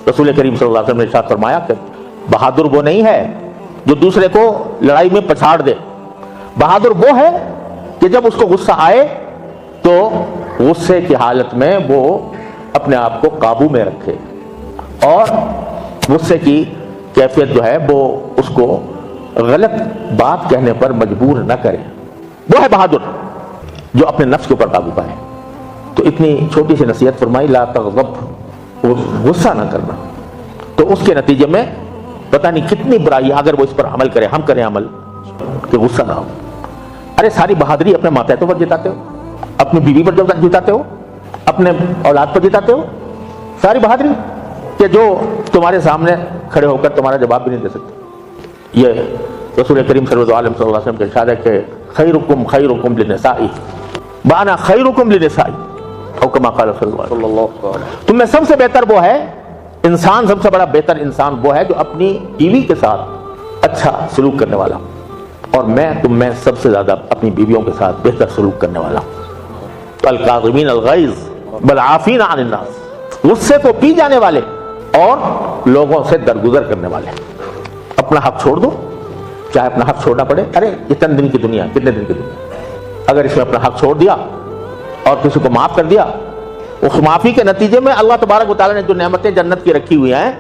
رسول کریم صلی اللہ علیہ وسلم نے ارشاد فرمایا کہ بہادر وہ نہیں ہے جو دوسرے کو لڑائی میں پچھاڑ دے، بہادر وہ ہے کہ جب اس کو غصہ آئے تو غصے کی حالت میں وہ اپنے آپ کو قابو میں رکھے اور غصے کی کیفیت جو ہے وہ اس کو غلط بات کہنے پر مجبور نہ کرے، وہ ہے بہادر جو اپنے نفس کے اوپر قابو پائے۔ تو اتنی چھوٹی سی نصیحت فرمائی، لا تغضب، غصہ نہ کرنا، تو اس کے نتیجے میں پتہ نہیں کتنی برائی اگر وہ اس پر عمل کرے، ہم کریں عمل کہ غصہ نہ ہو۔ ارے ساری بہادری اپنے ماتحتوں پر جتاتے ہو، اپنی بیوی پر جتاتے ہو، اپنے اولاد پر جتاتے ہو، ساری بہادری کہ جو تمہارے سامنے کھڑے ہو کر تمہارا جواب بھی نہیں دے سکتے۔ یہ رسول کریم صلی اللہ علیہ وسلم کے ارشاد ہے کہ خیرکم خیرکم لنسائی وانا خیرکم لنسائی، او کما قال صلی اللہ علیہ وسلم، تم میں سب سے بہتر وہ ہے انسان، سب سے بڑا بہتر انسان وہ ہے جو اپنی بیوی کے ساتھ اچھا سلوک کرنے والا، اور میں تم میں سب سے زیادہ اپنی بیویوں کے ساتھ بہتر سلوک کرنے والا ہوں۔ الکاظمین الغیظ والعافین عن الناس، غصے کو پی جانے والے اور لوگوں سے درگزر کرنے والے۔ اپنا حق چھوڑ دو، چاہے اپنا حق چھوڑنا پڑے، ارے یہ چند دن کی دنیا، کتنے دن کی دنیا، اگر اس میں اپنا حق چھوڑ دیا اور کسی کو معاف کر دیا، اس معافی کے نتیجے میں اللہ تبارک و تعالیٰ نے جو نعمتیں جنت کی رکھی ہوئی ہیں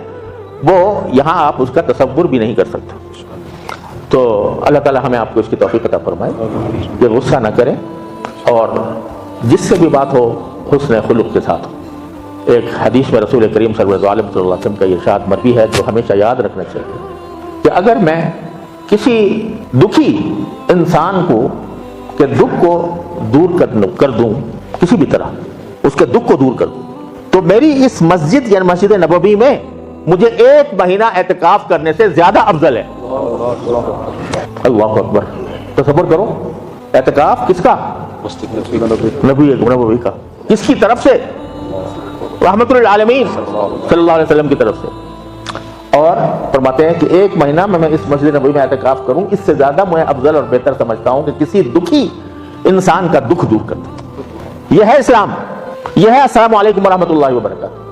وہ یہاں آپ اس کا تصور بھی نہیں کر سکتے۔ تو اللہ تعالیٰ ہمیں آپ کو اس کی توفیق عطا فرمائے کہ غصہ نہ کریں اور جس سے بھی بات ہو حسن خلق کے ساتھ ہو۔ ایک حدیث میں رسول کریم صلی اللہ علیہ وسلم کا ارشاد مروی ہے جو ہمیشہ یاد رکھنا چاہیے کہ اگر میں کسی دکھی انسان کو کہ دکھ کو دور کر دوں، کسی بھی طرح اس کے دکھ کو دور کر دوں، تو میری اس مسجد یعنی مسجد نبوی میں مجھے 1 مہینہ اعتکاف کرنے سے زیادہ افضل ہے۔ اللہ اکبر، تصور کرو، اعتکاف کس کا؟ نبوی کا، کس کی طرف سے؟ رحمت للعالمین صلی اللہ علیہ وسلم کی طرف سے۔ اور فرماتے ہیں کہ 1 مہینہ میں اس مسجد نبوی میں اعتکاف کروں، اس سے زیادہ میں افضل اور بہتر سمجھتا ہوں کہ کسی دکھی انسان کا دکھ دور کر دوں۔ یہ ہے اسلام، یہ ہے۔ السلام علیکم ورحمۃ اللہ وبرکاتہ۔